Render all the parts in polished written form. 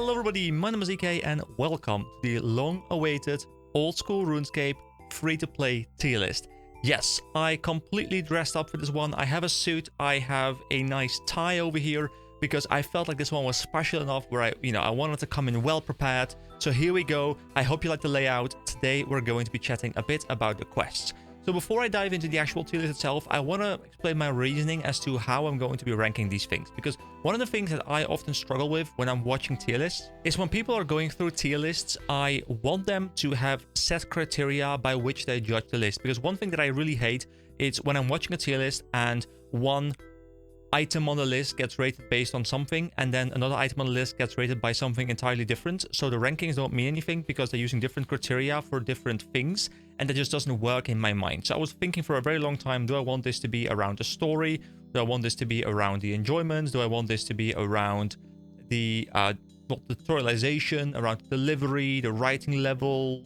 Hello everybody, my name is EK and welcome to the long-awaited Old School Runescape free-to-play tier list. Yes, I completely dressed up for this one. I have a suit, I have a nice tie over here because I felt like this one was special enough where I wanted to come in well prepared. So here we go. I hope you like the layout. Today we're going to be chatting a bit about the quests. So before I dive into the actual tier list itself, I want to explain my reasoning as to how I'm going to be ranking these things. Because one of the things that I often struggle with when I'm watching tier lists is when people are going through tier lists, I want them to have set criteria by which they judge the list. Because one thing that I really hate is when I'm watching a tier list and one item on the list gets rated based on something, and then another item on the list gets rated by something entirely different. So the rankings don't mean anything because they're using different criteria for different things, and that just doesn't work in my mind. So I was thinking for a very long time, do I want this to be around the story? Do I want this to be around the enjoyment? Do I want this to be around the tutorialization, around the delivery, the writing level,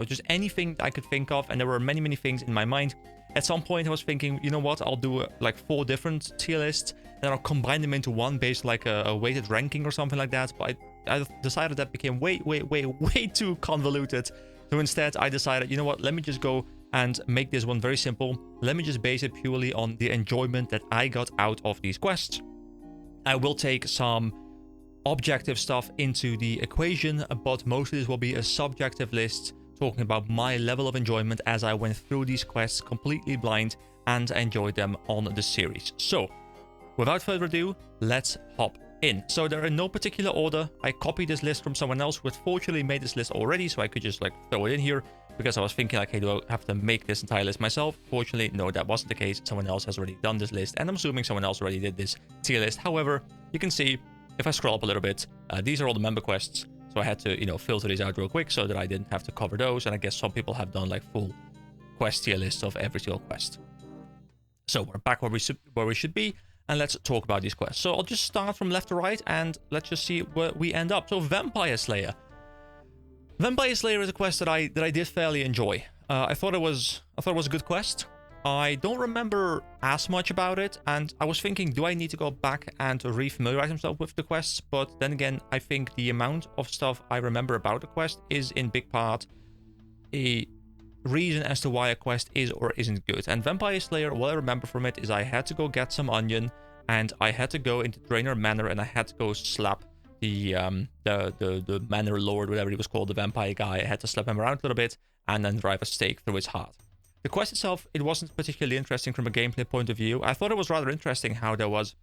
just anything I could think of? And there were many things in my mind. At some point I was thinking, you know what, I'll do like 4 different tier lists, and I'll combine them into one based like a weighted ranking or something like that. But I decided that became way too convoluted. So instead I decided, you know what, let me just go and make this one very simple. Let me just base it purely on the enjoyment that I got out of these quests. I will take some objective stuff into the equation, but most of this will be a subjective list talking about my level of enjoyment as I went through these quests completely blind and enjoyed them on the series. So, without further ado, let's hop in. So they're in no particular order. I copied this list from someone else who had fortunately made this list already, so I could just like throw it in here because I was thinking like, hey, do I have to make this entire list myself? Fortunately, no, that wasn't the case. Someone else has already done this list, and I'm assuming someone else already did this tier list. However, you can see if I scroll up a little bit, these are all the member quests. So I had to, filter these out real quick so that I didn't have to cover those. And I guess some people have done like full quest tier lists of every single quest. So we're back where we should be, and let's talk about these quests. So I'll just start from left to right, and let's just see where we end up. So Vampire Slayer. Vampire Slayer is a quest that I did fairly enjoy. I thought it was a good quest. I don't remember as much about it, and I was thinking, do I need to go back and re-familiarize myself with the quests? But then again, I think the amount of stuff I remember about the quest is in big part a reason as to why a quest is or isn't good. And Vampire Slayer, what I remember from it is I had to go get some onion, and I had to go into Draenor Manor, and I had to go slap the Manor Lord, whatever he was called, the vampire guy. I had to slap him around a little bit and then drive a stake through his heart. The quest itself, it wasn't particularly interesting from a gameplay point of view. I thought it was rather interesting how there was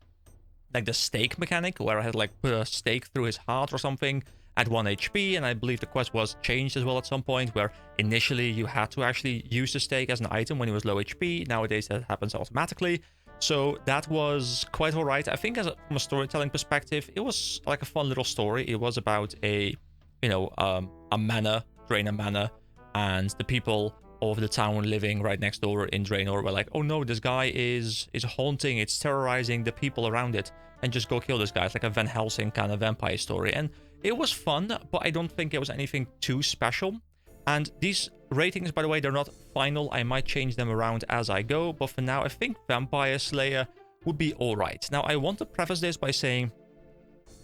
like the stake mechanic where I had like put a stake through his heart or something at 1 HP, and I believe the quest was changed as well at some point where initially you had to actually use the stake as an item when he was low HP. Nowadays that happens automatically. So that was quite alright. I think from a storytelling perspective, it was like a fun little story. It was about a manor, Draenor Manor, and the people of the town living right next door in Draenor were like, oh no, this guy is haunting, it's terrorizing the people around it, and just go kill this guy. It's like a Van Helsing kind of vampire story, and it was fun, but I don't think it was anything too special. And these ratings, by the way, they're not final. I might change them around as I go, but for now I think Vampire Slayer would be alright. Now I want to preface this by saying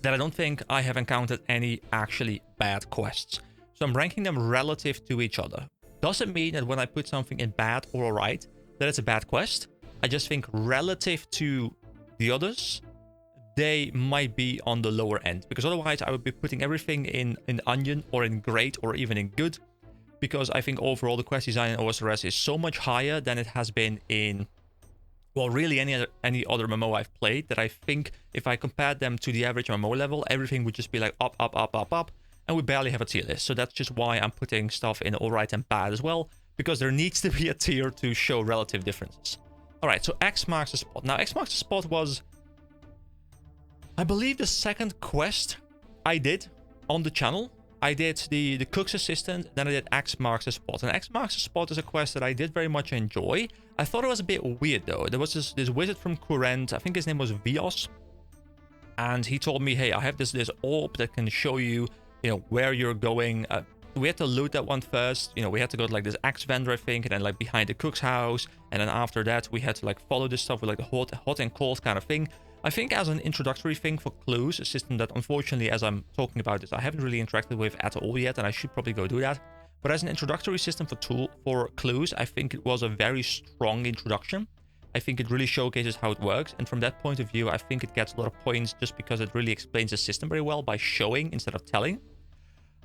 that I don't think I have encountered any actually bad quests, so I'm ranking them relative to each other. Doesn't mean that when I put something in bad or alright, that it's a bad quest. I just think relative to the others, they might be on the lower end. Because otherwise I would be putting everything in onion or in great or even in good. Because I think overall the quest design in OSRS is so much higher than it has been in, well, really any other MMO I've played, that I think if I compared them to the average MMO level, everything would just be like up. And we barely have a tier list, so that's just why I'm putting stuff in alright and bad as well, because there needs to be a tier to show relative differences. Alright, so X marks the spot. Now, X marks the spot was, I believe, the second quest I did on the channel. I did the cook's assistant, then I did X marks the spot. And X marks the spot is a quest that I did very much enjoy. I thought it was a bit weird, though. There was this wizard from Courant, I think his name was Vios, and he told me, hey, I have this orb that can show you where you're going. We had to loot that one first. We had to go to like this axe vendor, I think, and then like behind the cook's house, and then after that we had to like follow this stuff with like the hot and cold kind of thing. I think as an introductory thing for clues, a system that unfortunately, as I'm talking about this, I haven't really interacted with at all yet, and I should probably go do that. But as an introductory system for clues, I think it was a very strong introduction. I think it really showcases how it works, and from that point of view, I think it gets a lot of points just because it really explains the system very well by showing instead of telling.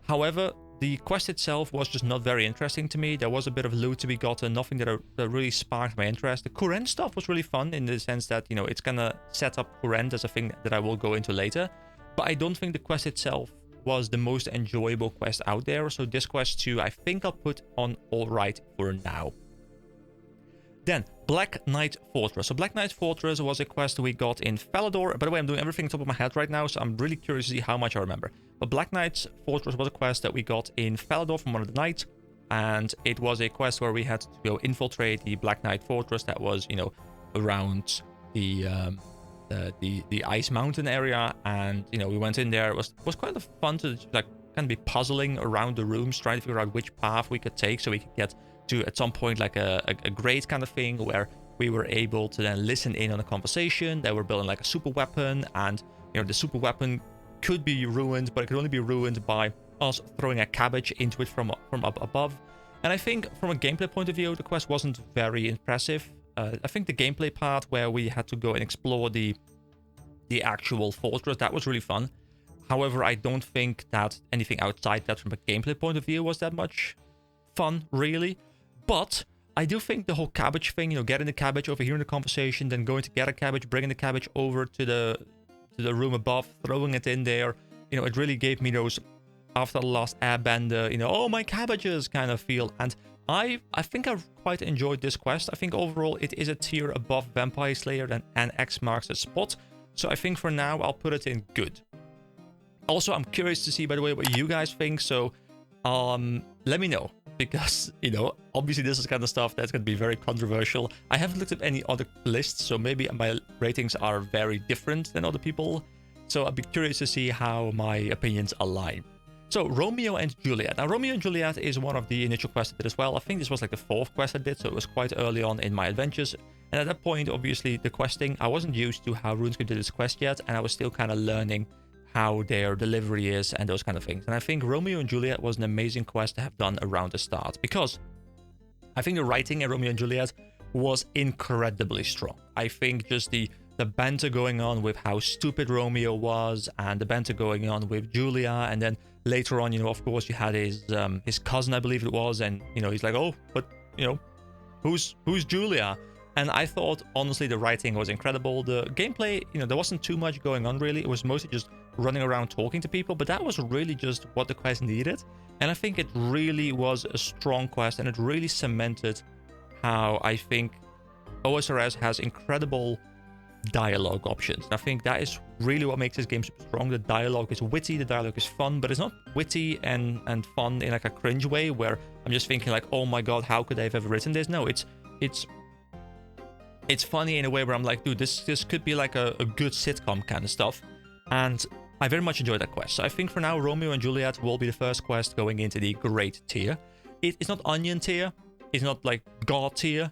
However, the quest itself was just not very interesting to me. There was a bit of loot to be gotten, nothing that really sparked my interest. The current stuff was really fun in the sense that, you know, it's gonna set up current as a thing that I will go into later. But I don't think the quest itself was the most enjoyable quest out there. So this quest too, I think I'll put on alright for now. Then, Black Knight Fortress. So Black Knight Fortress was a quest we got in Falador. By the way, I'm doing everything on top of my head right now, so I'm really curious to see how much I remember. But Black Knight Fortress was a quest that we got in Falador from one of the knights. And it was a quest where we had to go infiltrate the Black Knight Fortress that was, you know, around the Ice Mountain area. And, you know, we went in there. It was kind of fun to, like, kind of be puzzling around the rooms, trying to figure out which path we could take so we could get to at some point like a grade kind of thing where we were able to then listen in on a conversation. They were building like a super weapon, and you know the super weapon could be ruined, but it could only be ruined by us throwing a cabbage into it from up above. And I think from a gameplay point of view, the quest wasn't very impressive. I think the gameplay part where we had to go and explore the actual fortress, that was really fun. However, I don't think that anything outside that from a gameplay point of view was that much fun, really. But I do think the whole cabbage thing, you know, getting the cabbage, overhearing the conversation, then going to get a cabbage, bringing the cabbage over to the room above, throwing it in there, you know, it really gave me those after the last Airbender, you know, oh my cabbages kind of feel. And I think I've quite enjoyed this quest. I think overall it is a tier above Vampire Slayer and X marks the spot. So I think for now I'll put it in good. Also, I'm curious to see, by the way, what you guys think. So let me know. Because, you know, obviously this is kind of stuff that's going to be very controversial. I haven't looked at any other lists, so maybe my ratings are very different than other people. So I'd be curious to see how my opinions align. So, Romeo and Juliet. Now, Romeo and Juliet is one of the initial quests I did as well. I think this was like the 4th quest I did, so it was quite early on in my adventures. And at that point, obviously, the questing, I wasn't used to how RuneScape did this quest yet, and I was still kind of learning how their delivery is and those kind of things. And I think Romeo and Juliet was an amazing quest to have done around the start, because I think the writing in Romeo and Juliet was incredibly strong. I think just the banter going on with how stupid Romeo was, and the banter going on with Julia, and then later on, you know, of course, you had his cousin, I believe it was, and you know, he's like, oh, but you know, who's Julia? And I thought, honestly, the writing was incredible. The gameplay, you know, there wasn't too much going on, really. It was mostly just running around talking to people, but that was really just what the quest needed. And I think it really was a strong quest, and it really cemented how I think OSRS has incredible dialogue options. And I think that is really what makes this game super strong. The dialogue is witty, the dialogue is fun, but it's not witty and fun in like a cringe way where I'm just thinking like, oh my god, how could they have ever written this? No, it's funny in a way where I'm like, dude, this could be like a good sitcom kind of stuff. And I very much enjoyed that quest. So I think for now, Romeo and Juliet will be the first quest going into the great tier. It's not onion tier. It's not like god tier.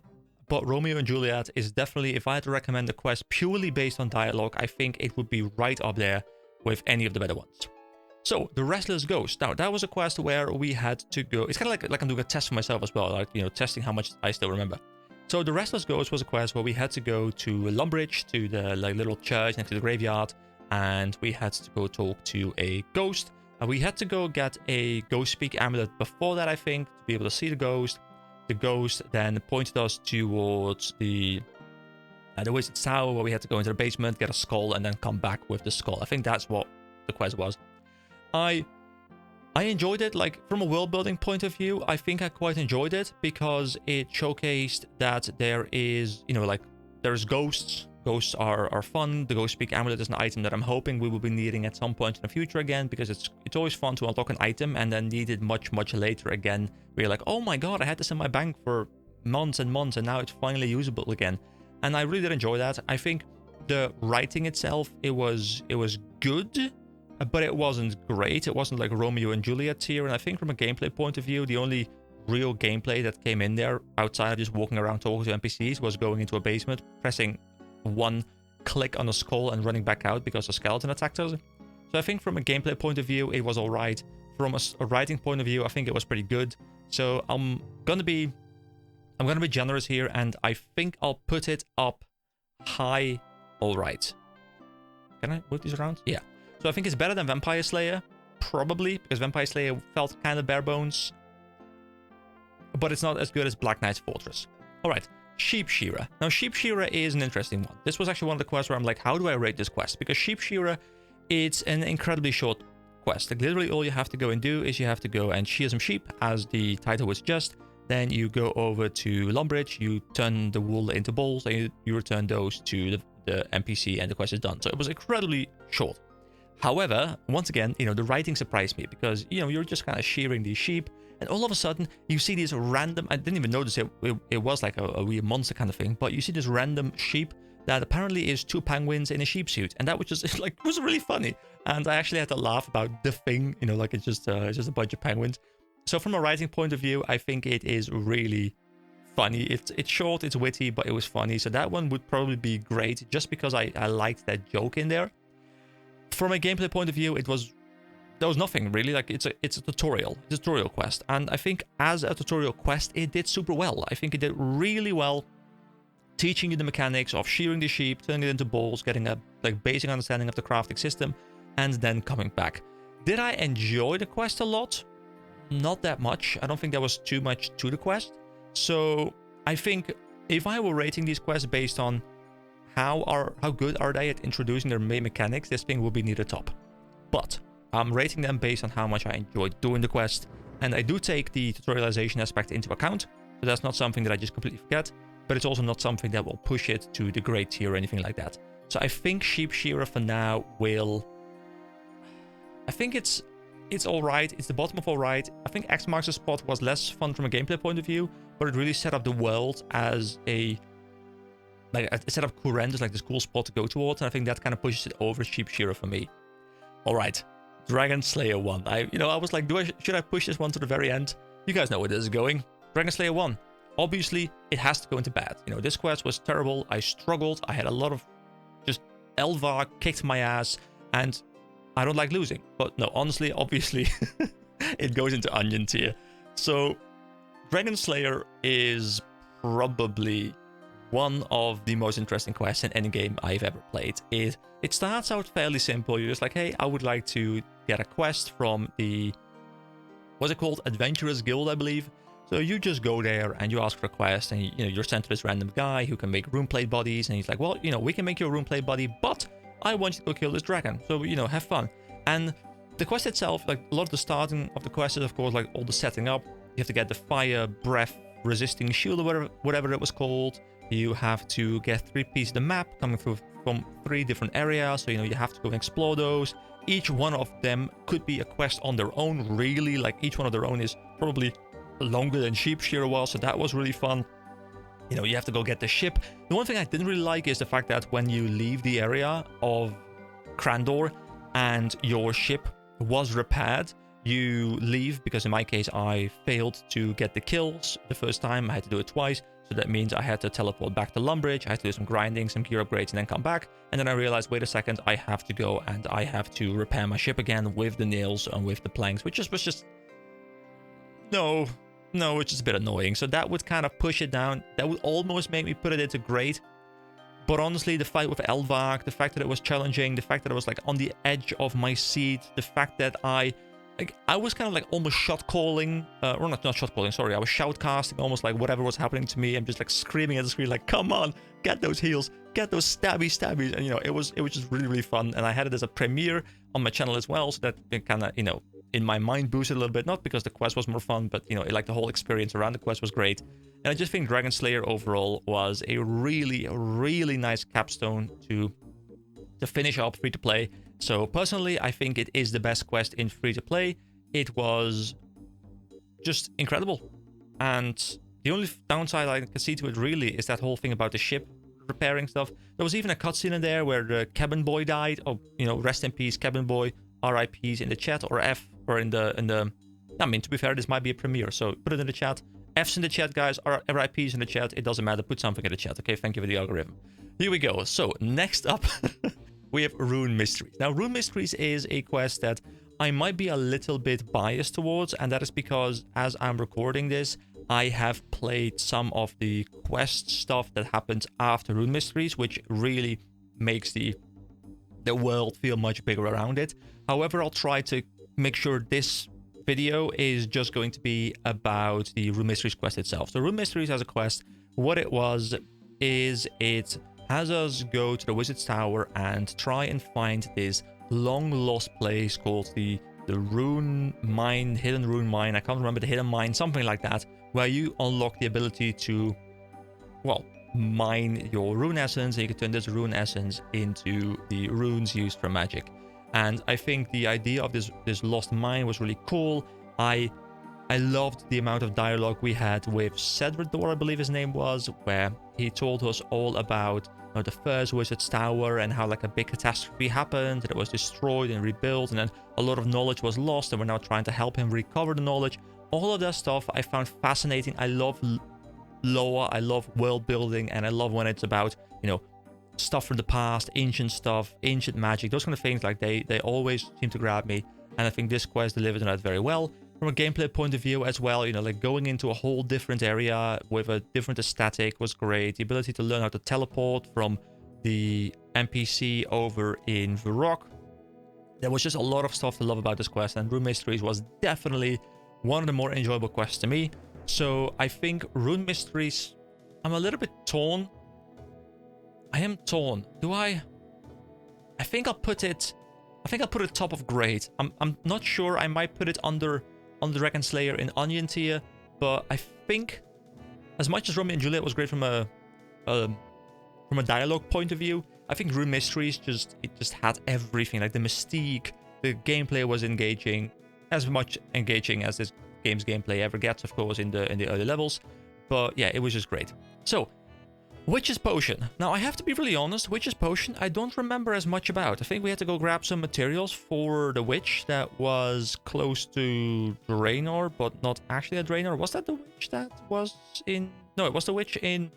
But Romeo and Juliet is definitely, if I had to recommend a quest purely based on dialogue, I think it would be right up there with any of the better ones. So, the Restless Ghost. Now, that was a quest where we had to go. It's kind of like I'm doing a test for myself as well, like, you know, testing how much I still remember. So, the Restless Ghost was a quest where we had to go to Lumbridge, to the like little church next to the graveyard, and we had to go talk to a ghost. And we had to go get a Ghost Speak amulet before that, I think, to be able to see the ghost. The ghost then pointed us towards the Wizard's Tower, where we had to go into the basement, get a skull, and then come back with the skull. I think that's what the quest was. I enjoyed it, like, from a world-building point of view. I think I quite enjoyed it, because it showcased that there is, you know, like, there's ghosts. Ghosts are fun. The Ghost Speak amulet is an item that I'm hoping we will be needing at some point in the future again, because it's always fun to unlock an item and then need it much later again. Where you're like, oh my god, I had this in my bank for months and months, and now it's finally usable again. And I really did enjoy that. I think the writing itself, it was good, but it wasn't great. It wasn't like Romeo and Juliet tier. And I think from a gameplay point of view, the only real gameplay that came in there outside of just walking around talking to NPCs was going into a basement, pressing one click on a skull and running back out because a skeleton attacked us. So I think from a gameplay point of view, it was alright. From a writing point of view, I think it was pretty good. So I'm gonna be generous here, and I think I'll put it up high. Alright. Can I move these around? Yeah. So I think it's better than Vampire Slayer, probably, because Vampire Slayer felt kind of bare bones. But it's not as good as Black Knight's Fortress. Alright, Sheep Shira. Now, Sheep Shira is an interesting one. This was actually one of the quests where I'm like, how do I rate this quest? Because Sheep Shira, it's an incredibly short quest. Like, literally all you have to go and do is you have to go and shear some sheep, as the title would suggest. Then you go over to Lumbridge, you turn the wool into balls, and you return those to the NPC, and the quest is done. So it was incredibly short. However, once again, the writing surprised me, because, you're just kind of shearing these sheep, and all of a sudden, you see these random... I didn't even notice it was like a weird monster kind of thing, but you see this random sheep that apparently is 2 penguins in a sheep suit, and that was just, like, was really funny. And I actually had to laugh about the thing, like it's just a bunch of penguins. So from a writing point of view, I think it is really funny. It's short, it's witty, but it was funny. So that one would probably be great, just because I liked that joke in there. From a gameplay point of view, there was nothing really. Like, it's a tutorial. It's a tutorial quest. And I think as a tutorial quest, it did super well. I think it did really well, teaching you the mechanics of shearing the sheep, turning it into balls, getting a basic understanding of the crafting system, and then coming back. Did I enjoy the quest a lot? Not that much. I don't think there was too much to the quest. So I think if I were rating these quests based on how good are they at introducing their main mechanics, this thing would be near the top. But I'm rating them based on how much I enjoyed doing the quest, and I do take the tutorialization aspect into account. So that's not something that I just completely forget, but it's also not something that will push it to the great tier or anything like that. So I think Sheep Shearer for now will... I think it's alright. It's the bottom of alright. I think X marks the spot was less fun from a gameplay point of view, but it really set up the world as it set up Kurend as this cool spot to go towards, and I think that kind of pushes it over Sheep Shearer for me. Alright, Dragon Slayer 1. I was like, should I push this one to the very end? You guys know where this is going. Dragon Slayer 1. Obviously, it has to go into bad. This quest was terrible. I struggled. I had a lot of just Elvar kicked my ass, and I don't like losing. But no, honestly, obviously, it goes into Onion tier. So, Dragon Slayer is probably one of the most interesting quests in any game I've ever played. It starts out fairly simple. You're just like, hey, I would like to get a quest from the... what's it called? Adventurers Guild, I believe. So you just go there and you ask for a quest, and you're sent to this random guy who can make runeplate bodies, and he's like, well, we can make you a runeplate body, but I want you to go kill this dragon. So, have fun. And the quest itself, a lot of the starting of the quest is, of course, all the setting up. You have to get the fire breath resisting shield, or whatever it was called. You have to get 3 pieces of the map coming through from 3 different areas. So, you have to go and explore those. Each one of them could be a quest on their own, really. Each one of their own is probably longer than Sheep Shearer was, so that was really fun. You have to go get the ship. The one thing I didn't really like is the fact that when you leave the area of Crandor and your ship was repaired, you leave, because in my case I failed to get the kills the first time. I had to do it twice, so that means I had to teleport back to Lumbridge. I had to do some grinding, some gear upgrades, and then come back. And then I realized, wait a second, I have to go and I have to repair my ship again with the nails and with the planks, which was just... No, it's just a bit annoying. So that would kind of push it down. That would almost make me put it into great. But honestly, the fight with Elvark, the fact that it was challenging, the fact that I was on the edge of my seat, the fact that I was kind of almost shot calling, or not shot calling, sorry, I was shout casting almost whatever was happening to me. I'm just screaming at the screen come on, get those heals, get those stabbies, and it was just really, really fun. And I had it as a premiere on my channel as well, so that it kind of, in my mind boosted a little bit, not because the quest was more fun, but the whole experience around the quest was great. And I just think Dragon Slayer overall was a really, really nice capstone to finish up free-to-play. So personally, I think it is the best quest in free-to-play. It was just incredible. And the only downside I can see to it really is that whole thing about the ship repairing stuff. There was even a cutscene in there where the cabin boy died. Oh, rest in peace, cabin boy. RIPs in the chat, or F, or in the... I mean, to be fair, this might be a premiere, so put it in the chat. F's in the chat, guys, or RIPs in the chat. It doesn't matter. Put something in the chat, okay? Thank you for the algorithm. Here we go. So, next up, we have Rune Mysteries. Now, Rune Mysteries is a quest that I might be a little bit biased towards, and that is because as I'm recording this, I have played some of the quest stuff that happens after Rune Mysteries, which really makes the world feel much bigger around it. However, I'll try to make sure this video is just going to be about the Rune Mysteries quest itself. So Rune Mysteries as a quest, what it was is it has us go to the Wizard's Tower and try and find this long lost place called the Rune Mine, Hidden Rune Mine. I can't remember the Hidden Mine, something like that, where you unlock the ability to, well, mine your rune essence, and you can turn this rune essence into the runes used for magic. And I think the idea of this lost mine was really cool. I loved the amount of dialogue we had with Cedrador, I believe his name was, where he told us all about the first Wizard's Tower and how like a big catastrophe happened, and it was destroyed and rebuilt, and then a lot of knowledge was lost, and we're now trying to help him recover the knowledge. All of that stuff I found fascinating. I love lore, I love world building, and I love when it's about, stuff from the past, ancient stuff, ancient magic, those kind of things. Like they always seem to grab me, and I think this quest delivered on that very well. From a gameplay point of view as well, like going into a whole different area with a different aesthetic was great. The ability to learn how to teleport from the NPC over in Varrock. There was just a lot of stuff to love about this quest, and Rune Mysteries was definitely one of the more enjoyable quests to me. So I think Rune Mysteries, I'm a little bit torn. I am torn. I think I'll put it top of grade. I'm not sure. I might put it under Dragon Slayer in Onion tier, but I think as much as Romeo and Juliet was great from a dialogue point of view, I think Rune Mysteries just had everything. Like the mystique, the gameplay was engaging, as much engaging as this game's gameplay ever gets, of course, in the early levels. But yeah, it was just great. So, Witch's Potion. Now, I have to be really honest, Witch's Potion, I don't remember as much about. I think we had to go grab some materials for the witch that was close to Draenor, but not actually at Draenor. Was that the witch that was in... No, it was the witch in...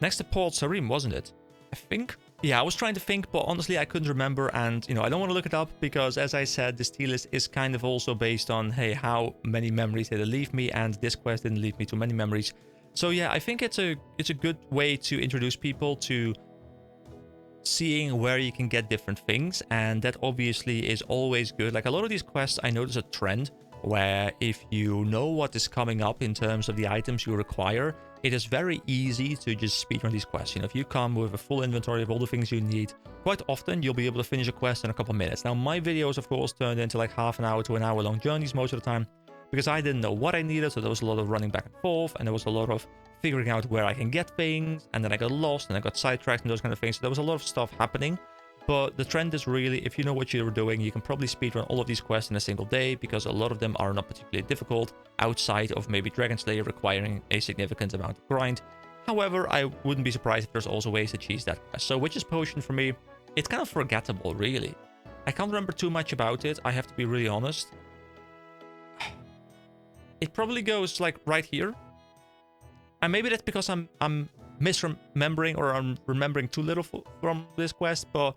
next to Port Sarim, wasn't it? I think? Yeah, I was trying to think, but honestly, I couldn't remember, and, I don't want to look it up, because, as I said, this tier list is kind of also based on, hey, how many memories did it leave me, and this quest didn't leave me too many memories. So yeah, I think it's a good way to introduce people to seeing where you can get different things, and that obviously is always good. Like a lot of these quests, I notice a trend where if you know what is coming up in terms of the items you require, it is very easy to just speedrun these quests. If you come with a full inventory of all the things you need, quite often you'll be able to finish a quest in a couple minutes. Now, my videos, of course, turned into like half an hour to an hour long journeys most of the time, because I didn't know what I needed, so there was a lot of running back and forth, and there was a lot of figuring out where I can get things, and then I got lost, and I got sidetracked, and those kind of things. So there was a lot of stuff happening, but the trend is really, if you know what you're doing, you can probably speedrun all of these quests in a single day, because a lot of them are not particularly difficult, outside of maybe Dragon Slayer requiring a significant amount of grind. However, I wouldn't be surprised if there's also ways to cheese that quest. So Witch's Potion, for me, it's kind of forgettable, really. I can't remember too much about it, I have to be really honest. It probably goes like right here, and maybe that's because I'm misremembering, or I'm remembering too little from this quest. But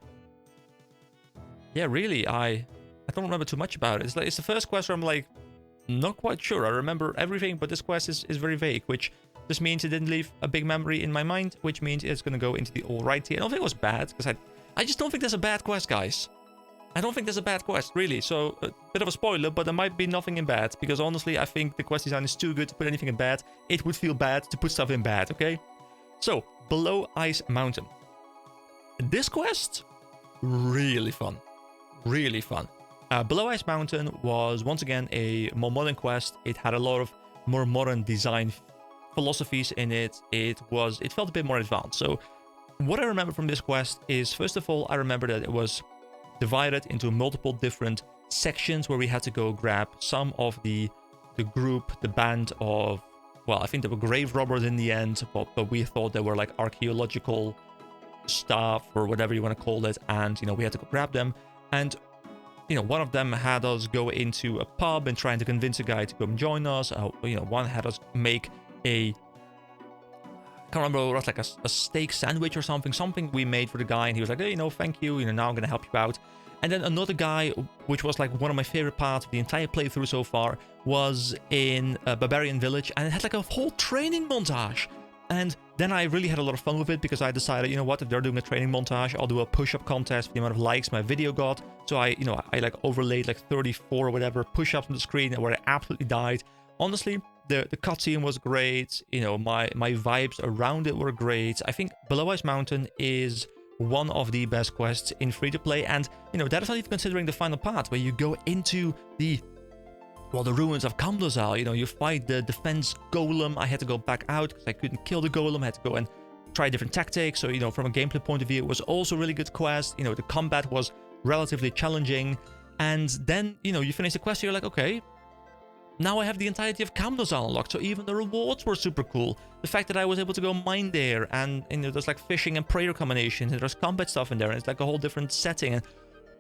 yeah, really, I don't remember too much about it. It's the first quest where I'm like not quite sure. I remember everything, but this quest is very vague, which just means it didn't leave a big memory in my mind, which means it's gonna go into the alright tier. I don't think it was bad, because I just don't think there's a bad quest, guys. I don't think there's a bad quest, really, so a bit of a spoiler, but there might be nothing in bad, because honestly, I think the quest design is too good to put anything in bad. It would feel bad to put stuff in bad, okay? So, Below Ice Mountain. This quest, really fun. Really fun. Below Ice Mountain was, once again, a more modern quest. It had a lot of more modern design philosophies in it. It felt a bit more advanced. So, what I remember from this quest is, first of all, I remember that it was divided into multiple different sections where we had to go grab some of the group, the band of, well, I think they were grave robbers in the end, but we thought they were like archaeological stuff or whatever you want to call it, and we had to go grab them. And one of them had us go into a pub and trying to convince a guy to come join us. One had us make a, I can't remember, it was like a steak sandwich or something we made for the guy, and he was like, hey, you know, thank you, you know, now I'm gonna help you out. And then another guy, which was like one of my favorite parts of the entire playthrough so far, was in a Barbarian Village, and it had like a whole training montage. And then I really had a lot of fun with it, because I decided, you know what, if they're doing a training montage, I'll do a push-up contest for the amount of likes my video got. So I like overlaid like 34 or whatever push-ups on the screen, where I absolutely died. Honestly, the cutscene was great. You know, my vibes around it were great. I think Below Ice Mountain is one of the best quests in free-to-play, and you know, that is not even considering the final part, where you go into the ruins of Kamdozal. You know, you fight the defense golem. I had to go back out because I couldn't kill the golem. I had to go and try different tactics. So, you know, from a gameplay point of view, it was also a really good quest. You know, the combat was relatively challenging. And then, you know, you finish the quest, you're like, okay, now I have the entirety of Kamdozal unlocked. So even the rewards were super cool. The fact that I was able to go mine there, and, you know, there's like fishing and prayer combinations, and there's combat stuff in there, and it's like a whole different setting. And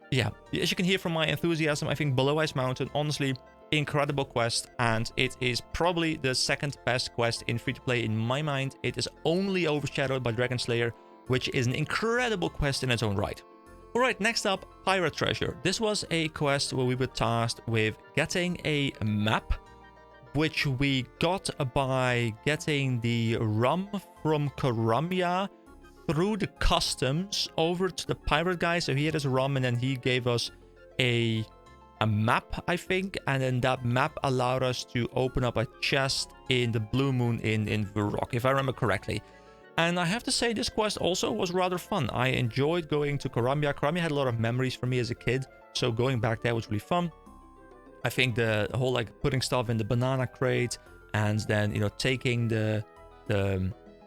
yeah, as you can hear from my enthusiasm, I think Below Ice Mountain, honestly, incredible quest, and it is probably the second best quest in free-to-play in my mind. It is only overshadowed by Dragon Slayer, which is an incredible quest in its own right. Alright, next up, Pirate Treasure. This was a quest where we were tasked with getting a map, which we got by getting the rum from Karamia through the customs over to the pirate guy. So he had his rum, and then he gave us a map, I think, and then that map allowed us to open up a chest in the Blue Moon in Varrock, if I remember correctly. And I have to say, this quest also was rather fun. I enjoyed going to Karamia. Karamia had a lot of memories for me as a kid, so going back there was really fun. I think the whole like putting stuff in the banana crate, and then, you know, taking the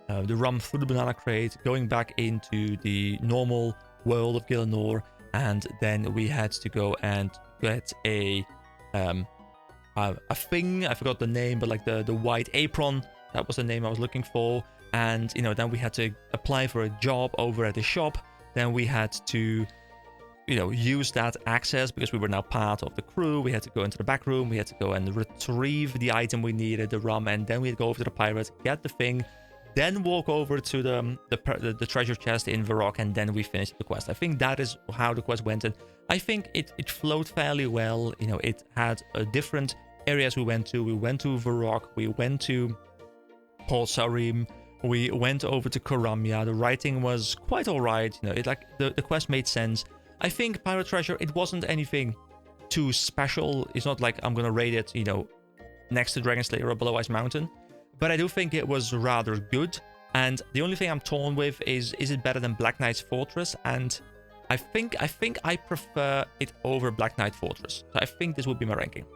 rum through the banana crate, going back into the normal world of Gielinor, and then we had to go and get a thing, I forgot the name, but like the white apron, that was the name I was looking for. And, you know, then we had to apply for a job over at the shop. Then we had to, you know, use that access because we were now part of the crew. We had to go into the back room, we had to go and retrieve the item we needed, the rum, and then we'd go over to the pirate, get the thing, then walk over to the treasure chest in Varrock, and then we finished the quest. I think that is how the quest went, and I think it flowed fairly well. You know, it had different areas we went to. We went to Varrock, we went to Port Sarim, we went over to Karamia. The writing was quite alright. You know, it like the quest made sense. I think Pirate Treasure, it wasn't anything too special. It's not like I'm gonna rate it, you know, next to Dragon Slayer or Below Ice Mountain. But I do think it was rather good. And the only thing I'm torn with is it better than Black Knight's Fortress? And I think I prefer it over Black Knight Fortress. So I think this would be my ranking.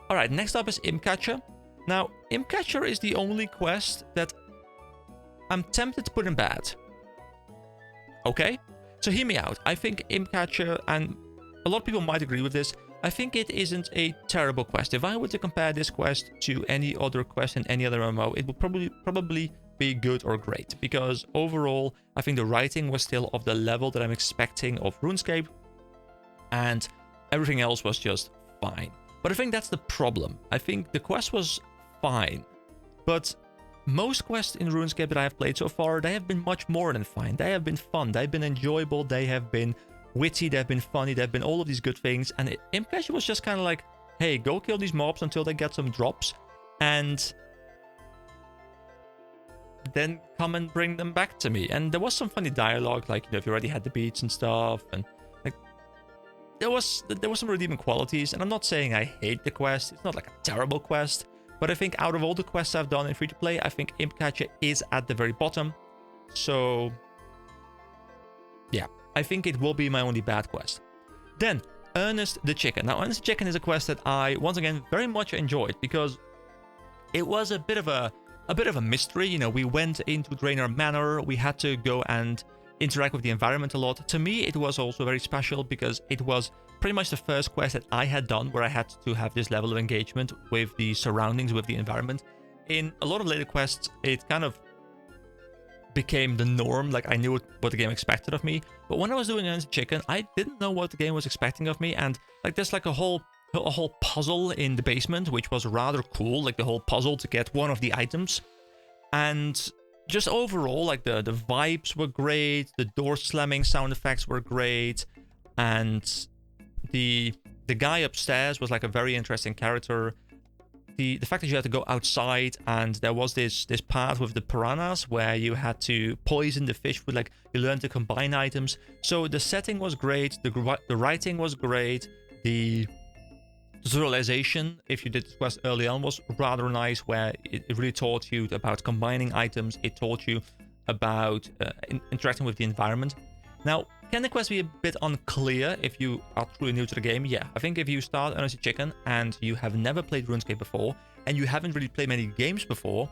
Alright, next up is Imcatcher. Now, Imcatcher is the only quest that I'm tempted to put in bad. Okay? So hear me out. I think Imcatcher, and a lot of people might agree with this, I think it isn't a terrible quest. If I were to compare this quest to any other quest in any other MMO, it would probably be good or great. Because overall, I think the writing was still of the level that I'm expecting of RuneScape, and everything else was just fine. But I think that's the problem. I think the quest was fine, but most quests in RuneScape that I have played so far, they have been much more than fine. They have been fun, they've been enjoyable, they have been witty, they've been funny, they've been all of these good things. And Imcatcher was just kind of like, hey, go kill these mobs until they get some drops, and then come and bring them back to me. And there was some funny dialogue, like, you know, if you already had the beats and stuff, and like there was some redeeming qualities. And I'm not saying I hate the quest, it's not like a terrible quest, but I think out of all the quests I've done in free-to-play, I think Imcatcher is at the very bottom. So yeah, I think it will be my only bad quest. Then, Ernest the Chicken. Now, Ernest the Chicken is a quest that I, once again, very much enjoyed, because it was a bit of a mystery. You know, we went into Draenor Manor, we had to go and interact with the environment a lot. To me, it was also very special because it was pretty much the first quest that I had done where I had to have this level of engagement with the surroundings, with the environment. In a lot of later quests, it kind of became the norm. Like, I knew what the game expected of me, but when I was doing Ernest the Chicken, I didn't know what the game was expecting of me. And like, there's like a whole puzzle in the basement, which was rather cool, like the whole puzzle to get one of the items And just overall, like the vibes were great, the door slamming sound effects were great, and the guy upstairs was like a very interesting character. The fact that you had to go outside and there was this part with the piranhas where you had to poison the fish with, like, you learned to combine items. So the setting was great, the writing was great, the visualization, if you did this quest early on, was rather nice, where it really taught you about combining items. It taught you about interacting with the environment. Now, can the quest be a bit unclear if you are truly new to the game? Yeah, I think if you start as a chicken and you have never played RuneScape before, and you haven't really played many games before,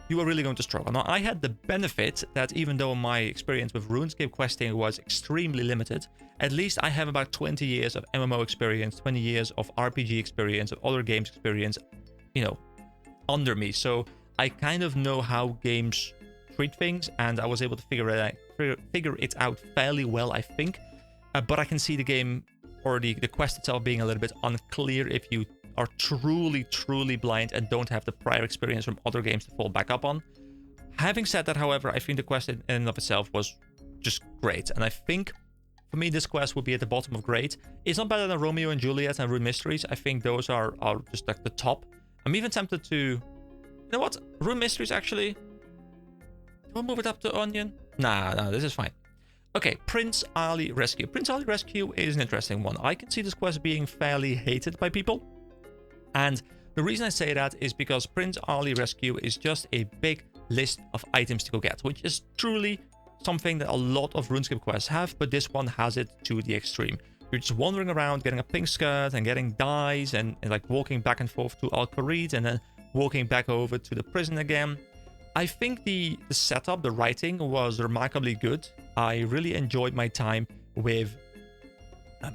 you are really going to struggle. Now, I had the benefit that even though my experience with RuneScape questing was extremely limited, at least I have about 20 years of MMO experience, 20 years of RPG experience, of other games experience, you know, under me. So I kind of know how games treat things, and I was able to figure it out fairly well, I think. But I can see the game, or the quest itself, being a little bit unclear if you are truly blind and don't have the prior experience from other games to fall back up on. Having said that, however, I think the quest in and of itself was just great, and I think for me this quest would be at the bottom of great. It's not better than Romeo and Juliet and Rune Mysteries. I think those are just like the top. I'm even tempted to, you know what, Rune Mysteries actually. Do I move it up to Onion? Nah, this is fine. Okay, Prince Ali Rescue. Prince Ali Rescue is an interesting one. I can see this quest being fairly hated by people. And the reason I say that is because Prince Ali Rescue is just a big list of items to go get, which is truly something that a lot of RuneScape quests have, but this one has it to the extreme. You're just wandering around, getting a pink skirt and getting dyes and like walking back and forth to Al Qarid and then walking back over to the prison again. I think the setup, the writing was remarkably good. I really enjoyed my time with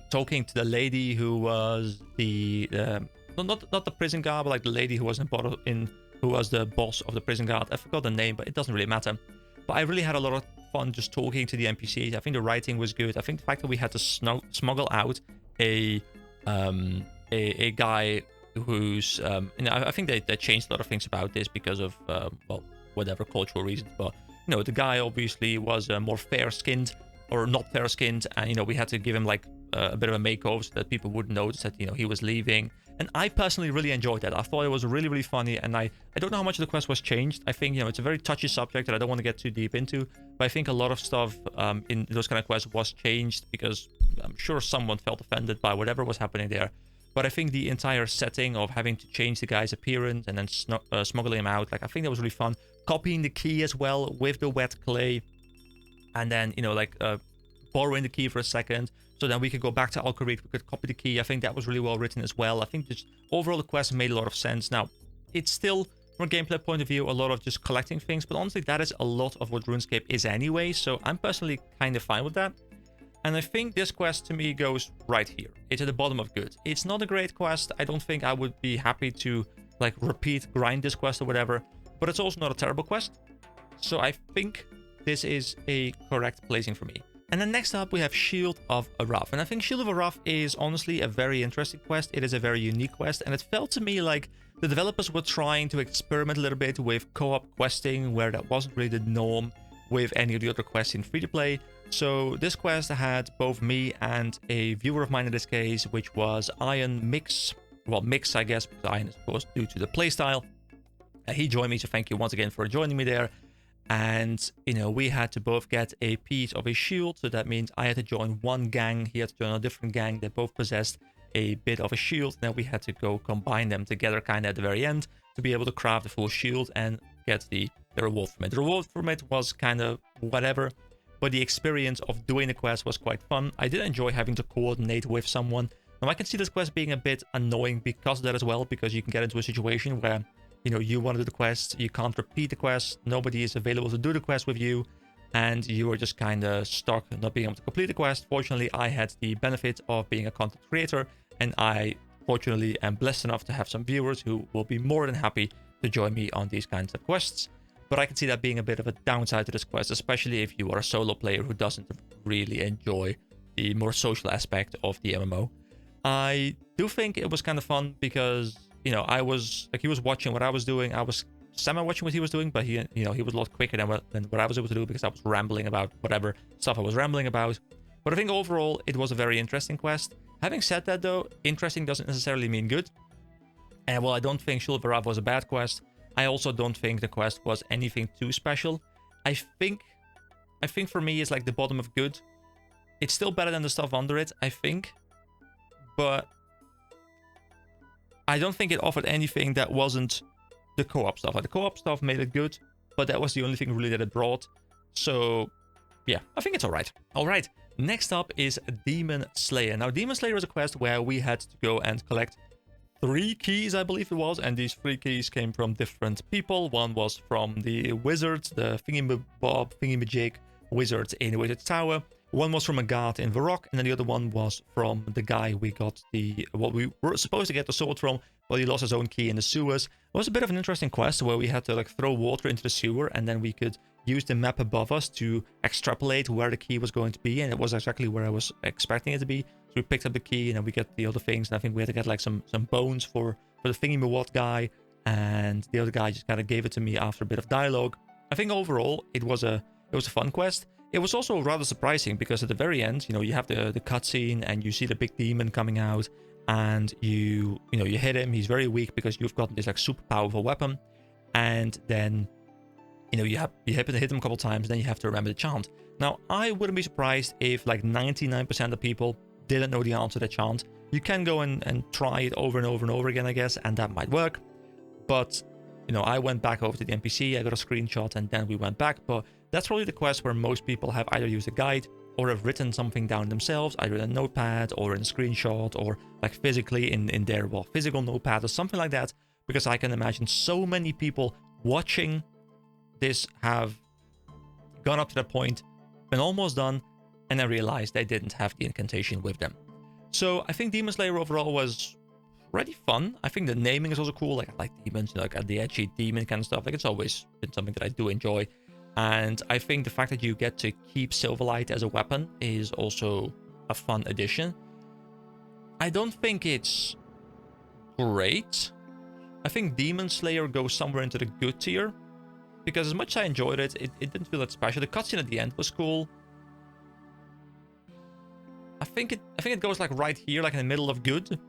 talking to the lady who was the not the prison guard, but like the lady who was who was the boss of the prison guard. I forgot the name, but it doesn't really matter. But I really had a lot of fun just talking to the NPCs. I think the writing was good. I think the fact that we had to smuggle out a guy who's you know, I think they changed a lot of things about this because of well, whatever cultural reasons, but you know, the guy obviously was more fair-skinned, or not fair-skinned, and you know, we had to give him like a bit of a makeover so that people wouldn't notice that, you know, he was leaving. And I personally really enjoyed that. I thought it was really funny, and I don't know how much of the quest was changed. I think, you know, it's a very touchy subject that I don't want to get too deep into, but I think a lot of stuff in those kind of quests was changed because I'm sure someone felt offended by whatever was happening there. But I think the entire setting of having to change the guy's appearance and then smuggling him out, like, I think that was really fun. Copying the key as well with the wet clay, and then, you know, like borrowing the key for a second, so then we could go back to Al Qarid, we could copy the key. I think that was really well written as well. I think just overall the quest made a lot of sense. Now, it's still, from a gameplay point of view, a lot of just collecting things, but honestly, that is a lot of what RuneScape is anyway, so I'm personally kind of fine with that. And I think this quest to me goes right here. It's at the bottom of good. It's not a great quest. I don't think I would be happy to like grind this quest or whatever, but it's also not a terrible quest. So I think this is a correct placing for me. And then next up we have Shield of Araf. And I think Shield of Araf is honestly a very interesting quest. It is a very unique quest, and it felt to me like the developers were trying to experiment a little bit with co-op questing, where that wasn't really the norm with any of the other quests in free-to-play. So this quest had both me and a viewer of mine in this case, which was Iron Mix. Well, Mix, I guess, because Iron is, of course, due to the playstyle. He joined me, so thank you once again for joining me there. And, you know, we had to both get a piece of a shield, so that means I had to join one gang, he had to join a different gang. They both possessed a bit of a shield. Now we had to go combine them together kind of at the very end to be able to craft a full shield and get the reward from it. The reward from it was kind of whatever, but the experience of doing the quest was quite fun. I did enjoy having to coordinate with someone. Now I can see this quest being a bit annoying because of that as well, because you can get into a situation where, you know, you want to do the quest, you can't repeat the quest, nobody is available to do the quest with you, and you are just kind of stuck not being able to complete the quest. Fortunately, I had the benefit of being a content creator, and I fortunately am blessed enough to have some viewers who will be more than happy to join me on these kinds of quests. But I can see that being a bit of a downside to this quest, especially if you are a solo player who doesn't really enjoy the more social aspect of the MMO. I do think it was kind of fun because, you know, I was, like, he was watching what I was doing. I was semi-watching what he was doing, but he was a lot quicker than what I was able to do because I was rambling about whatever stuff I was rambling about. But I think overall, it was a very interesting quest. Having said that, though, interesting doesn't necessarily mean good. And while I don't think Shulvarav was a bad quest, I also don't think the quest was anything too special. I think for me, it's like the bottom of good. It's still better than the stuff under it, I think. But I don't think it offered anything that wasn't the co-op stuff. Like, the co-op stuff made it good, but that was the only thing really that it brought. So, yeah, I think it's alright. Alright, next up is Demon Slayer. Now, Demon Slayer is a quest where we had to go and collect 3 keys, I believe it was, and these 3 keys came from different people. One was from the wizards, the thingy-majig wizards in Wizard's Tower. One was from a guard in Varrock, and then the other one was from the guy we got what we were supposed to get the sword from, but he lost his own key in the sewers. It was a bit of an interesting quest where we had to like throw water into the sewer, and then we could use the map above us to extrapolate where the key was going to be, and it was exactly where I was expecting it to be. So we picked up the key, and then we get the other things, and I think we had to get like some bones for the thingy-mawat guy, and the other guy just kind of gave it to me after a bit of dialogue. I think overall it was a fun quest. It was also rather surprising because at the very end, you have the cutscene and you see the big demon coming out, and you hit him. He's very weak because you've got this like super powerful weapon, and then you hit him a couple times, then you have to remember the chant. Now, I wouldn't be surprised if like 99% of people didn't know the answer to the chant. You can go and try it over and over and over again, I guess, and that might work. But I went back over to the NPC, I got a screenshot, and then we went back. But that's probably the quest where most people have either used a guide or have written something down themselves, either in a notepad or in a screenshot or like physically in their physical notepad or something like that. Because I can imagine so many people watching this have gone up to that point, been almost done, and then realized they didn't have the incantation with them. So I think Demon Slayer overall was pretty fun. I think the naming is also cool. Like, I like demons, like the edgy demon kind of stuff. Like, it's always been something that I do enjoy. And I think the fact that you get to keep Silverlight as a weapon is also a fun addition. I don't think it's great. I think Demon Slayer goes somewhere into the good tier, because as much as I enjoyed it, it didn't feel that special. The cutscene at the end was cool. I think it goes like right here, like in the middle of good.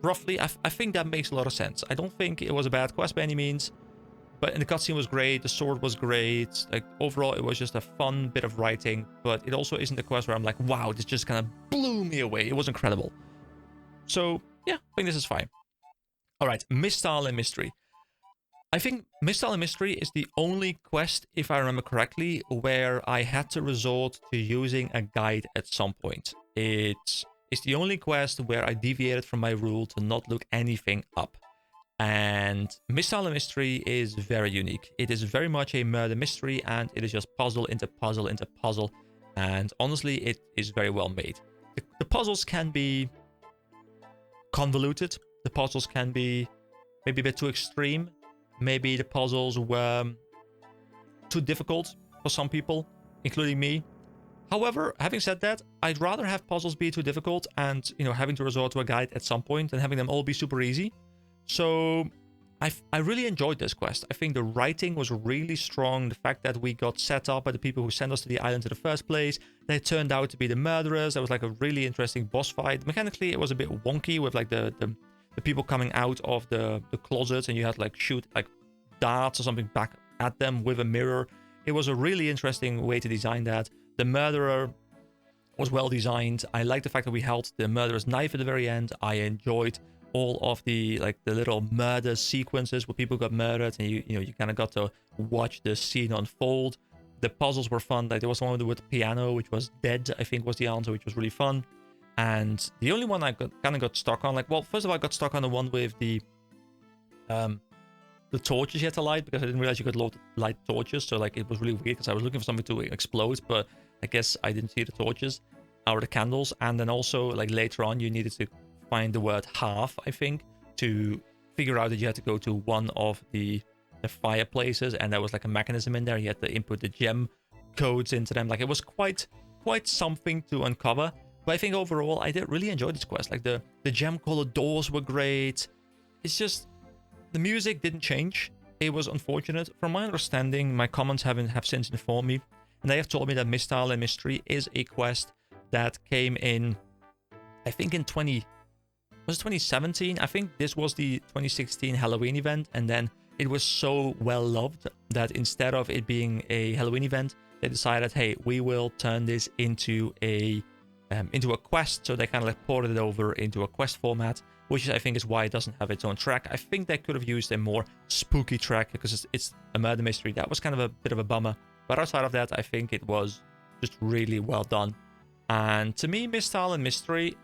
Roughly, I think that makes a lot of sense. I don't think it was a bad quest by any means, but the cutscene was great, the sword was great. Like, overall, it was just a fun bit of writing, but it also isn't a quest where I'm like, wow, this just kind of blew me away. It was incredible. So, yeah, I think this is fine. All right, Misty and Mystery. I think Misty and Mystery is the only quest, if I remember correctly, where I had to resort to using a guide at some point. It's the only quest where I deviated from my rule to not look anything up. And Misty and Mystery is very unique. It is very much a murder mystery, and it is just puzzle into puzzle into puzzle. And honestly, it is very well made. The puzzles can be convoluted. The puzzles can be maybe a bit too extreme. Maybe the puzzles were too difficult for some people, including me. However, having said that, I'd rather have puzzles be too difficult and, having to resort to a guide at some point than having them all be super easy. So I really enjoyed this quest. I think the writing was really strong. The fact that we got set up by the people who sent us to the island in the first place, they turned out to be the murderers. There was like a really interesting boss fight. Mechanically, it was a bit wonky with like the people coming out of the closets, and you had to like shoot like darts or something back at them with a mirror. It was a really interesting way to design that. The murderer was well designed. I like the fact that we held the murderer's knife at the very end. I enjoyed all of the little murder sequences where people got murdered, and you kind of got to watch the scene unfold. The puzzles were fun. Like, there was one with the piano, which was dead, I think was the answer, which was really fun. And the only one I kind of got stuck on, first of all, I got stuck on the one with the torches you had to light, because I didn't realize you could light torches. So like, it was really weird because I was looking for something to explode, but I guess I didn't see the torches or the candles. And then also, like, later on, you needed to find the word half, I think, to figure out that you had to go to one of the fireplaces, and there was like a mechanism in there. You had to input the gem codes into them. Like, it was quite something to uncover. But I think overall, I did really enjoy this quest. Like, the gem-colored doors were great. It's just, the music didn't change. it was unfortunate. From my understanding, my comments have since informed me, and they have told me that Misty and Mystery is a quest that came in, I think in 2017? I think this was the 2016 Halloween event, and then it was so well loved that instead of it being a Halloween event, they decided, hey, we will turn this into a quest. So they kind of like ported it over into a quest format, which I think is why it doesn't have its own track. I think they could have used a more spooky track because it's a murder mystery. That was kind of a bit of a bummer. But outside of that, I think it was just really well done. And to me, Misty and Mystery,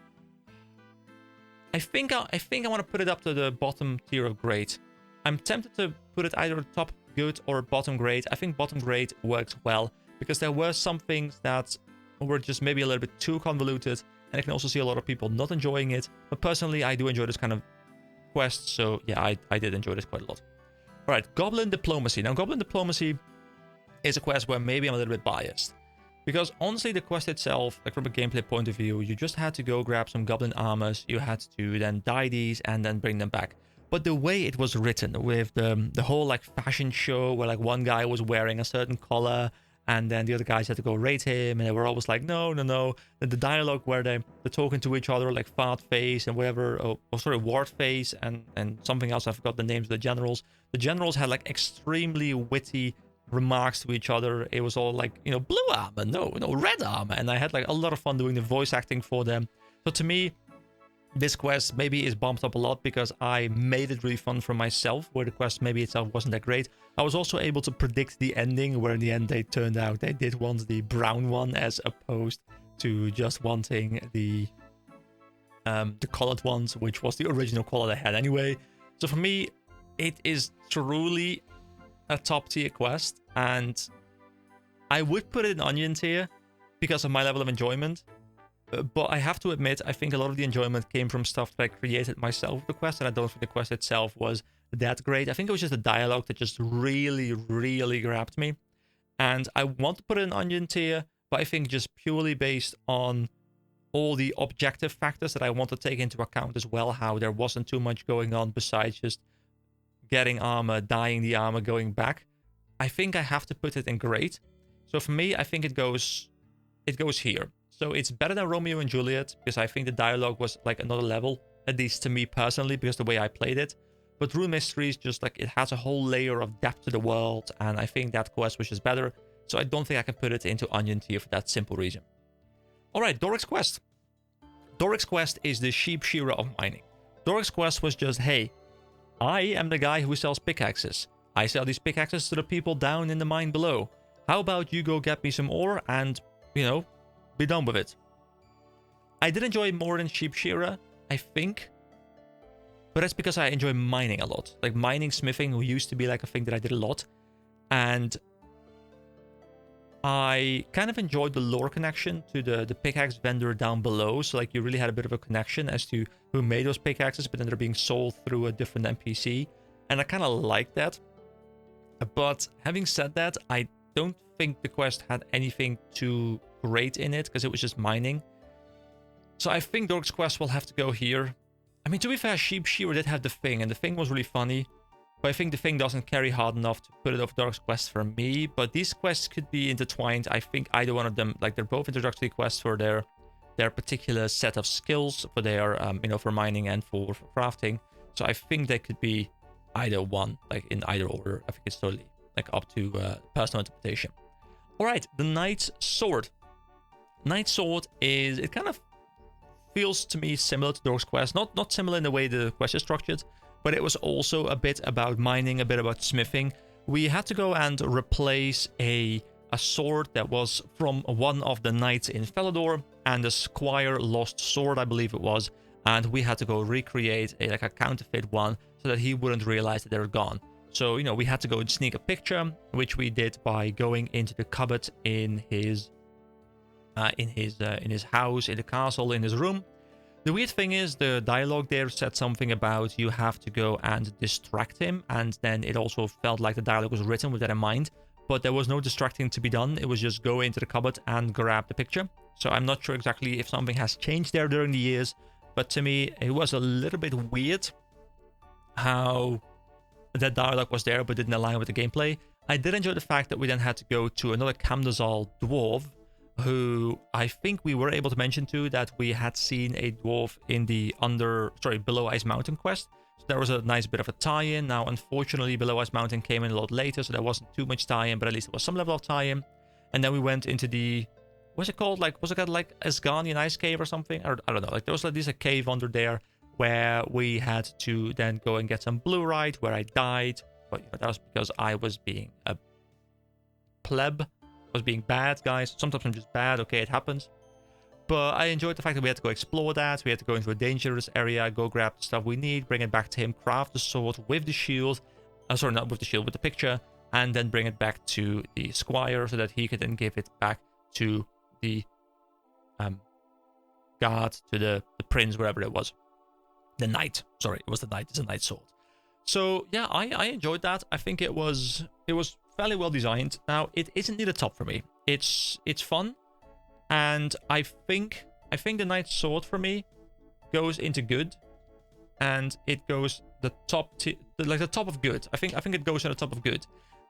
I think I want to put it up to the bottom tier of great. I'm tempted to put it either top good or bottom great. I think bottom great works well because there were some things that were just maybe a little bit too convoluted, and I can also see a lot of people not enjoying it. But personally, I do enjoy this kind of quest, so yeah, I did enjoy this quite a lot. All right, Goblin Diplomacy. Now, Goblin Diplomacy is a quest where maybe I'm a little bit biased. Because honestly, the quest itself, like from a gameplay point of view, you just had to go grab some goblin armors, you had to then dye these and then bring them back. But the way it was written with the whole like fashion show where like one guy was wearing a certain color and then the other guys had to go rate him and they were always like, no. The dialogue where they're talking to each other like fart face and whatever, wart face and something else, I forgot the names of the generals. The generals had like extremely witty remarks to each other. It was all like, blue armor, no, red armor, and I had like a lot of fun doing the voice acting for them. So to me, this quest maybe is bumped up a lot because I made it really fun for myself, where the quest maybe itself wasn't that great. I was also able to predict the ending, where in the end they turned out they did want the brown one as opposed to just wanting the colored ones, which was the original color they had anyway. So for me, it is truly a top tier quest, and I would put it in onion tier because of my level of enjoyment. But I have to admit, I think a lot of the enjoyment came from stuff that I created myself with the quest, and I don't think the quest itself was that great. I think it was just the dialogue that just really, really grabbed me. And I want to put it in onion tier, but I think just purely based on all the objective factors that I want to take into account as well, how there wasn't too much going on besides just getting armor, dyeing the armor, going back. I think I have to put it in great. So for me, I think it goes here. So it's better than Romeo and Juliet because I think the dialogue was like another level, at least to me personally, because the way I played it. But Rune Mysteries, just like it has a whole layer of depth to the world, and I think that quest was just better. So I don't think I can put it into onion tier for that simple reason. All right, Doric's quest. Doric's quest is the sheep Shira of mining. Doric's quest was just, hey, I am the guy who sells pickaxes. I sell these pickaxes to the people down in the mine below. How about you go get me some ore and, be done with it. I did enjoy more than sheep Shira, I think. But that's because I enjoy mining a lot. Like mining, smithing, who used to be like a thing that I did a lot. And I kind of enjoyed the lore connection to the pickaxe vendor down below. So like you really had a bit of a connection as to who made those pickaxes, but then they're being sold through a different NPC. And I kind of like that. But having said that, I don't think the quest had anything too great in it because it was just mining. So I think Doric's quest will have to go here. I mean, to be fair, sheep Shira did have the thing, and the thing was really funny. But I think the thing doesn't carry hard enough to put it over Doric's quest for me. But these quests could be intertwined. I think either one of them, like they're both introductory quests for their particular set of skills for their, for mining and for crafting. So I think they could be either one, like in either order. I think it's totally like up to personal interpretation. All right, the Knight's Sword. Knight's Sword is, it kind of feels to me similar to Doric's quest. Not similar in the way the quest is structured, but it was also a bit about mining, a bit about smithing. We had to go and replace a sword that was from one of the knights in Felidor, and the squire lost sword, I believe it was, and we had to go recreate a counterfeit one so that he wouldn't realize that they were gone. So, we had to go and sneak a picture, which we did by going into the cupboard in his house, in the castle, in his room. The weird thing is the dialogue there said something about you have to go and distract him, and then it also felt like the dialogue was written with that in mind, but there was no distracting to be done. It was just go into the cupboard and grab the picture. So I'm not sure exactly if something has changed there during the years, but to me it was a little bit weird how that dialogue was there, but didn't align with the gameplay. I did enjoy the fact that we then had to go to another Camdazal dwarf, who I think we were able to mention too that we had seen a dwarf in the Below Ice Mountain quest. So there was a nice bit of a tie-in. Now, unfortunately, Below Ice Mountain came in a lot later, so there wasn't too much tie-in, but at least there was some level of tie-in. And then we went into the, what's it called? Like, was it called like Asgardian Ice Cave or something? Or I don't know. Like, there was at least a cave under there where we had to then go and get some Blue-Rite, where I died. But you know, that was because I was being a pleb. Was being bad, guys. Sometimes I'm just bad. Okay, it happens. But I enjoyed the fact that we had to go explore that. We had to go into a dangerous area, go grab the stuff we need, bring it back to him, craft the sword with the shield. Sorry, not with the shield, with the picture. And then bring it back to the squire so that he could then give it back to the guard, to the prince, wherever it was. The knight. Sorry, it was the knight. It's a knight's sword. So yeah, I enjoyed that. I think it was fairly well designed. Now, it isn't near the top for me. It's fun, and I think the knight's sword for me goes into good, and it goes the top the top of good. I think it goes to the top of good.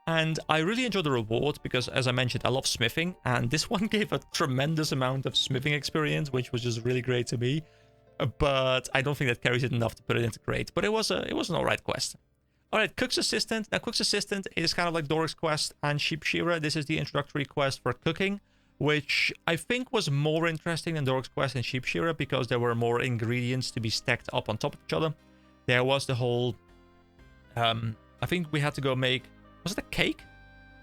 And I really enjoy the reward because, as I mentioned, I love smithing, and this one gave a tremendous amount of smithing experience, which was just really great to me. But I don't think that carries it enough to put it into great. But it was an alright quest. Alright, Cook's Assistant. Now, Cook's Assistant is kind of like Doric's quest and Shira. This is the introductory quest for cooking, which I think was more interesting than Doric's quest and Shira because there were more ingredients to be stacked up on top of each other. There was the whole... I think we had to go make... Was it a cake?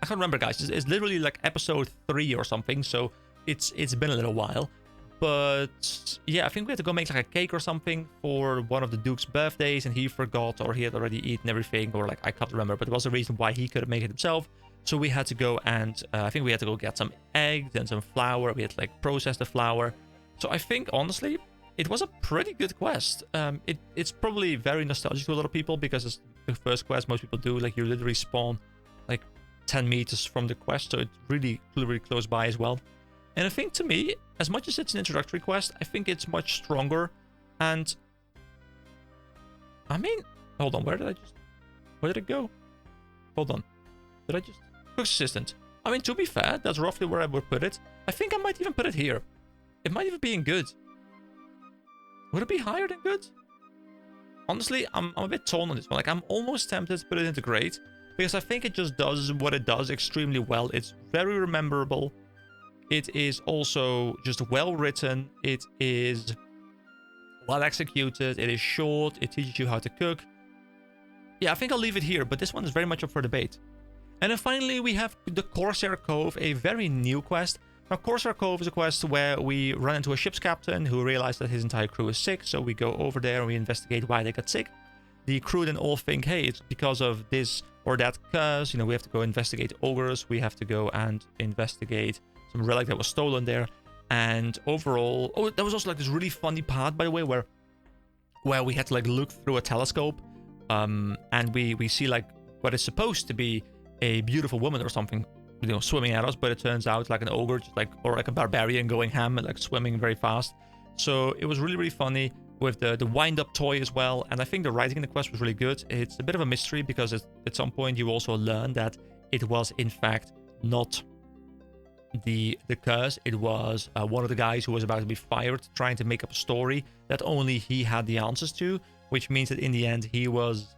I can't remember, guys. It's literally like episode 3 or something, so it's been a little while. But yeah, I think we had to go make like a cake or something for one of the Duke's birthdays, and he forgot, or he had already eaten everything, or like I can't remember, but there was a reason why he couldn't make it himself. So we had to go and I think we had to go get some eggs and some flour. We had to like process the flour. So I think honestly, it was a pretty good quest. It's probably very nostalgic to a lot of people because it's the first quest most people do. Like you literally spawn like 10 meters from the quest, so it's really close by as well. And I think to me, as much as it's an introductory quest, I think it's much stronger. And I mean, hold on, where did it go? Hold on. Did I just... Cook's Assistant. I mean, to be fair, that's roughly where I would put it. I think I might even put it here. It might even be in good. Would it be higher than good? Honestly, I'm a bit torn on this one. Like, I'm almost tempted to put it into great, because I think it just does what it does extremely well. It's very rememberable. It is also just well written. It is well executed. It is short. It teaches you how to cook. Yeah, I think I'll leave it here, but this one is very much up for debate. And then finally, we have the Corsair Cove, a very new quest. Now, Corsair Cove is a quest where we run into a ship's captain who realized that his entire crew is sick. So we go over there and we investigate why they got sick. The crew then all think, hey, it's because of this or that curse. You know, we have to go investigate ogres. We have to go and investigate some relic that was stolen there. And overall... Oh, there was also like this really funny part, by the way, where we had to like look through a telescope. And we see like what is supposed to be a beautiful woman or something, you know, swimming at us, but it turns out like an ogre, just like, or like a barbarian going ham and like swimming very fast. So it was really funny with the wind-up toy as well. And I think the writing in the quest was really good. It's a bit of a mystery because at some point you also learn that it was in fact not the curse. It was one of the guys who was about to be fired, trying to make up a story that only he had the answers to, which means that in the end he was,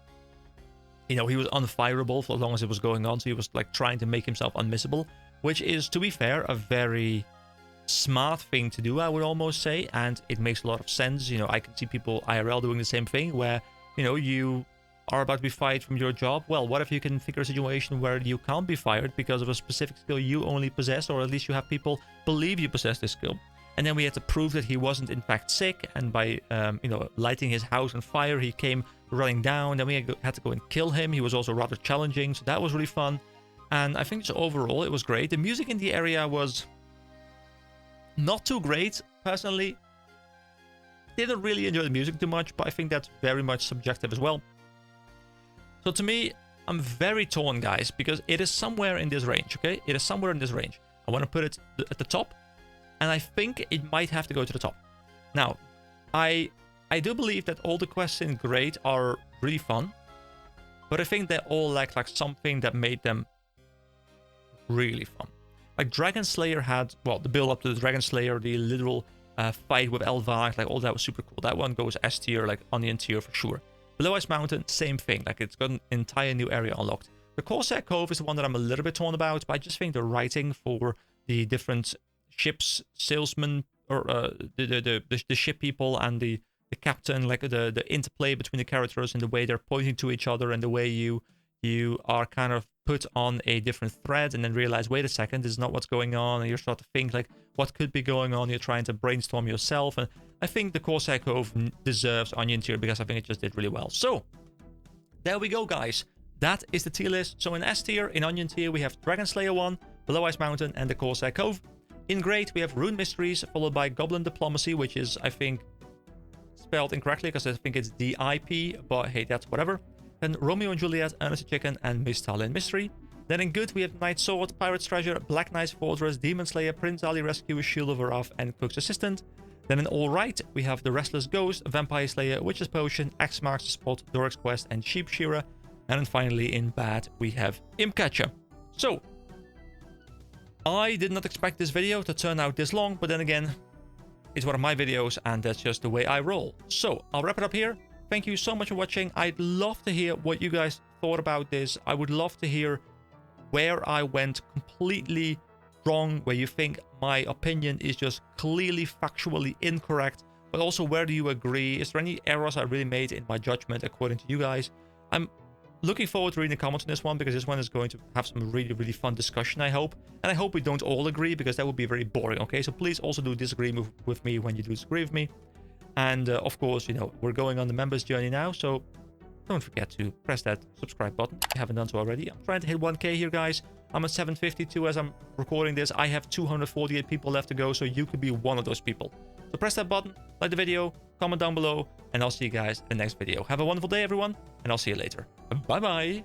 you know, he was unfireable for as long as it was going on. So he was like trying to make himself unmissable, which is, to be fair, a very smart thing to do, I would almost say. And it makes a lot of sense. You know, I can see people IRL doing the same thing where, you know, you are about to be fired from your job. Well, what if you can figure a situation where you can't be fired because of a specific skill you only possess, or at least you have people believe you possess this skill. And then we had to prove that he wasn't in fact sick, and by you know, lighting his house on fire, he came running down. Then we had to go and kill him. He was also rather challenging, so that was really fun. And I think just overall it was great. The music in the area was not too great, personally. Didn't really enjoy the music too much, but I think that's very much subjective as well. So to me, I'm very torn, guys, because it is somewhere in this range, okay? It is somewhere in this range. I want to put it at the top, and I think it might have to go to the top. Now, I do believe that all the quests in Great are really fun, but I think they all lack like something that made them really fun. Like Dragon Slayer had, well, the build up to the Dragon Slayer, the literal fight with Elvag, like all that was super cool. That one goes S tier, like Onion tier for sure. Below Ice Mountain, same thing, like it's got an entire new area unlocked. The Corsair Cove is the one that I'm a little bit torn about, but I just think the writing for the different ships, salesmen, or the ship people and the captain, like the interplay between the characters and the way they're pointing to each other and the way you are kind of put on a different thread and then realize, wait a second, this is not what's going on, and you start to think like what could be going on. You're trying to brainstorm yourself, and I think the Corsair Cove deserves Onion tier because I think it just did really well. So there we go, guys. That is the tier list. So in S tier, in Onion tier, we have Dragon Slayer 1, Below Ice Mountain, and the Corsair Cove. In Great, we have Rune Mysteries, followed by Goblin Diplomacy, which is, I think, spelled incorrectly because I think it's DIP, but hey, that's whatever. Then Romeo and Juliet, Ernest Chicken, and Misty and Mystery. Then in Good, we have Knight's Sword, Pirate's Treasure, Black Knight's Fortress, Demon Slayer, Prince Ali Rescue, Shield of Wrath, and Cook's Assistant. Then in All Right, we have The Restless Ghost, Vampire Slayer, Witch's Potion, X Marks the Spot, Doric's Quest, and Sheep Shira. And then finally in Bad, we have Imcatcher. So, I did not expect this video to turn out this long, but then again, it's one of my videos and that's just the way I roll. So, I'll wrap it up here. Thank you so much for watching. I'd love to hear what you guys thought about this. I would love to hear where I went completely wrong, where you think my opinion is just clearly factually incorrect, but also where do you agree? Is there any errors I really made in my judgment according to you guys? I'm looking forward to reading the comments on this one because this one is going to have some really, really fun discussion, I hope. And I hope we don't all agree because that would be very boring, okay? So please also do disagree with me when you do disagree with me. And of course, you know, we're going on the members journey now, so don't forget to press that subscribe button if you haven't done so already. I'm trying to hit 1K here, guys. I'm at 752 as I'm recording this. I have 248 people left to go, so you could be one of those people. So press that button, like the video, comment down below, and I'll see you guys in the next video. Have a wonderful day, everyone, and I'll see you later. Bye-bye.